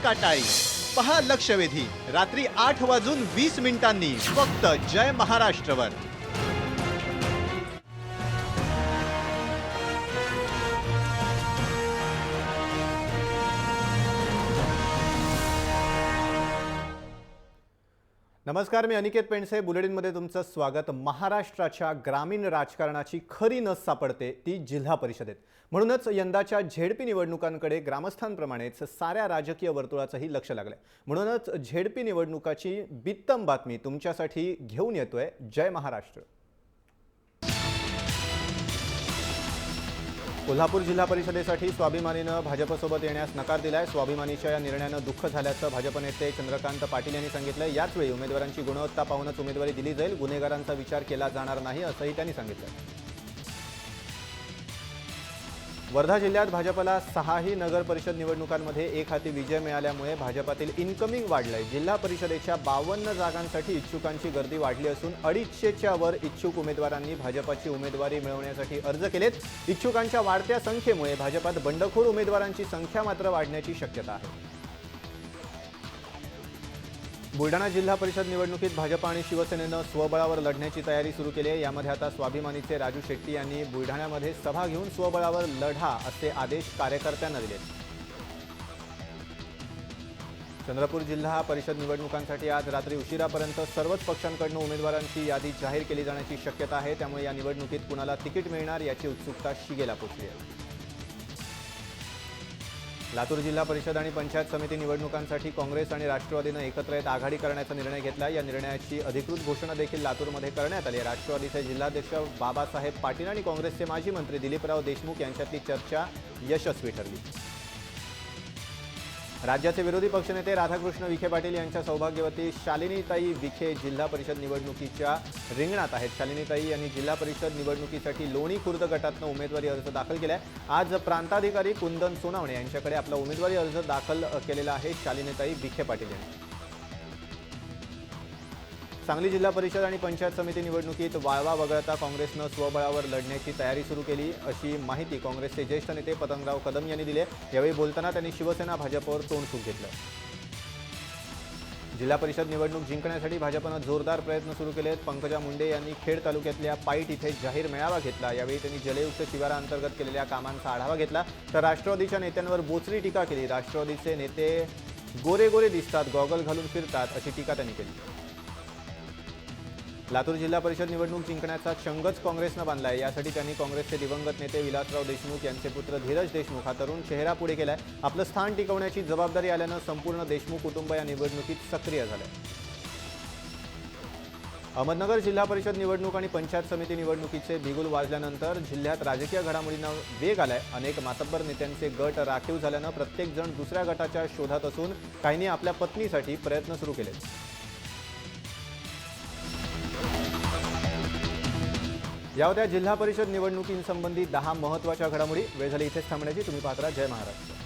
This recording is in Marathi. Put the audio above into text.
का टाळी? पहा लक्षवेधी रात्री 8:20 फक्त जय महाराष्ट्रवर। नमस्कार, मी अनिकेत पेंडसे। बुलेटिनमध्ये तुमचं स्वागत। महाराष्ट्राच्या ग्रामीण राजकारणाची खरी नस सापडते ती जिल्हा परिषदेत। म्हणूनच यंदाच्या झेडपी निवडणुकांकडे ग्रामस्थांप्रमाणेच साऱ्या राजकीय वर्तुळाचंही लक्ष लागलंय। म्हणूनच झेडपी निवडणुकाची बित्तम बातमी तुमच्यासाठी घेऊन येतोय जय महाराष्ट्र। कोल्हापूर जिल्हा परिषदेसाठी स्वाभिमानीनं भाजपसोबत येण्यास नकार दिलाय। स्वाभिमानीच्या या निर्णयानं दुःख झाल्याचं भाजप नेते चंद्रकांत पाटील यांनी सांगितलं। याच वेळी उमेदवारांची गुणवत्ता पाहूनच उमेदवारी दिली जाईल, गुन्हेगारांचा विचार केला जाणार नाही असंही त्यांनी सांगितलं। वर्धा जिल्ह्यात भाजपला 6ही नगर परिषद निवडणुकांमध्ये एक हाती विजय मिळाल्यामुळे भाजपातील इनकमिंग वाढलंय। जिल्हा परिषदेच्या 52 जागांसाठी इच्छुकांची गर्दी वाढली असून 250च्या वर इच्छुक उमेदवारांनी भाजपाची उमेदवारी मिळवण्यासाठी अर्ज केलेत। इच्छुकांच्या वाढत्या संख्येमुळे भाजपात बंडखोर उमेदवारांची संख्या मात्र वाढण्याची शक्यता आहे। बुलढाणा जिल्हा परिषद निवडणुकीत भाजप आणि शिवसेनेनं स्वबळावर लढण्याची तयारी सुरू केली आहे। यामध्ये आता स्वाभिमानीचे राजू शेट्टी यांनी बुलढाण्यामध्ये सभा घेऊन स्वबळावर लढा असे आदेश कार्यकर्त्यांना दिले। चंद्रपूर जिल्हा परिषद निवडणुकांसाठी आज रात्री उशिरापर्यंत सर्वच पक्षांकडून उमेदवारांची यादी जाहीर केली जाण्याची शक्यता आहे। त्यामुळे या निवडणुकीत कुणाला तिकीट मिळणार याची उत्सुकता शिगेला पोहोचली आहे। लातूर जिल्हा परिषद आणि पंचायत समिती निवडणुकांसाठी काँग्रेस आणि राष्ट्रवादीनं एकत्र येत आघाडी करण्याचा निर्णय घेतला। या निर्णयाची अधिकृत घोषणा देखील लातूरमध्ये करण्यात आली आहे। राष्ट्रवादीचे जिल्हाध्यक्ष बाबासाहेब पाटील आणि काँग्रेसचे माजी मंत्री दिलीपराव देशमुख यांच्यातली चर्चा यशस्वी ठरली। राज्याचे विरोधी पक्षनेते राधाकृष्ण विखे पाटील यांच्या सौभाग्यवती शालिनीताई विखे जिल्हा परिषद निवडणुकीच्या रिंगणात आहेत। शालिनीताई यांनी जिल्हा परिषद निवडणुकीसाठी लोणी खुर्द गटातून उमेदवारी अर्ज दाखल केलाय। आज प्रांताधिकारी कुंदन सोनावणे यांच्याकडे आपला उमेदवारी अर्ज दाखल केलेला आहे शालिनीताई विखे पाटील यांनी। सांगली जिल्हा परिषद आणि पंचायत समिती निवडणुकीत वाळवा वगळता काँग्रेसनं स्वबळावर लढण्याची तयारी सुरू केली अशी माहिती काँग्रेसचे ज्येष्ठ नेते पतंगराव कदम यांनी दिली। यावेळी बोलताना त्यांनी शिवसेना भाजपवर तोंडफूक घेतलं। जिल्हा परिषद निवडणूक जिंकण्यासाठी भाजपनं जोरदार प्रयत्न सुरू केलेत। पंकजा मुंडे यांनी खेड तालुक्यातल्या पाईट इथे जाहीर मेळावा घेतला। यावेळी त्यांनी जलयुक्त शिवाराअंतर्गत केलेल्या कामांचा आढावा घेतला, तर राष्ट्रवादीच्या नेत्यांवर बोचरी टीका केली। राष्ट्रवादीचे नेते गोरे गोरे दिसतात, गॉगल घालून फिरतात अशी टीका त्यांनी केली। लातूर जिल्हा परिषद निवडणूक जिंकण्याचा चंगच काँग्रेसनं बांधलाय। यासाठी त्यांनी काँग्रेसचे दिवंगत नेते विलासराव देशमुख यांचे पुत्र धीरज देशमुख हा तरुण चेहरा पुढे केलाय। आपलं स्थान टिकवण्याची जबाबदारी आल्यानं संपूर्ण देशमुख कुटुंब या निवडणुकीत सक्रिय झालंय। अहमदनगर जिल्हा परिषद निवडणूक आणि पंचायत समिती निवडणुकीचे बिगुल वाजल्यानंतर जिल्ह्यात राजकीय घडामोडींना वेग आलाय। अनेक मातब्बर नेत्यांचे गट राखीव झाल्यानं प्रत्येक जण दुसऱ्या गटाच्या शोधात असून काहींनी आपल्या पत्नीसाठी प्रयत्न सुरू केलेत। या होत्या जिल्हा परिषद निवडणुकींसंबंधी 10 महत्त्वाच्या घडामोडी। वेळ झाली इथेच थांबण्याची। तुम्ही पाहत राहा जय महाराष्ट्र।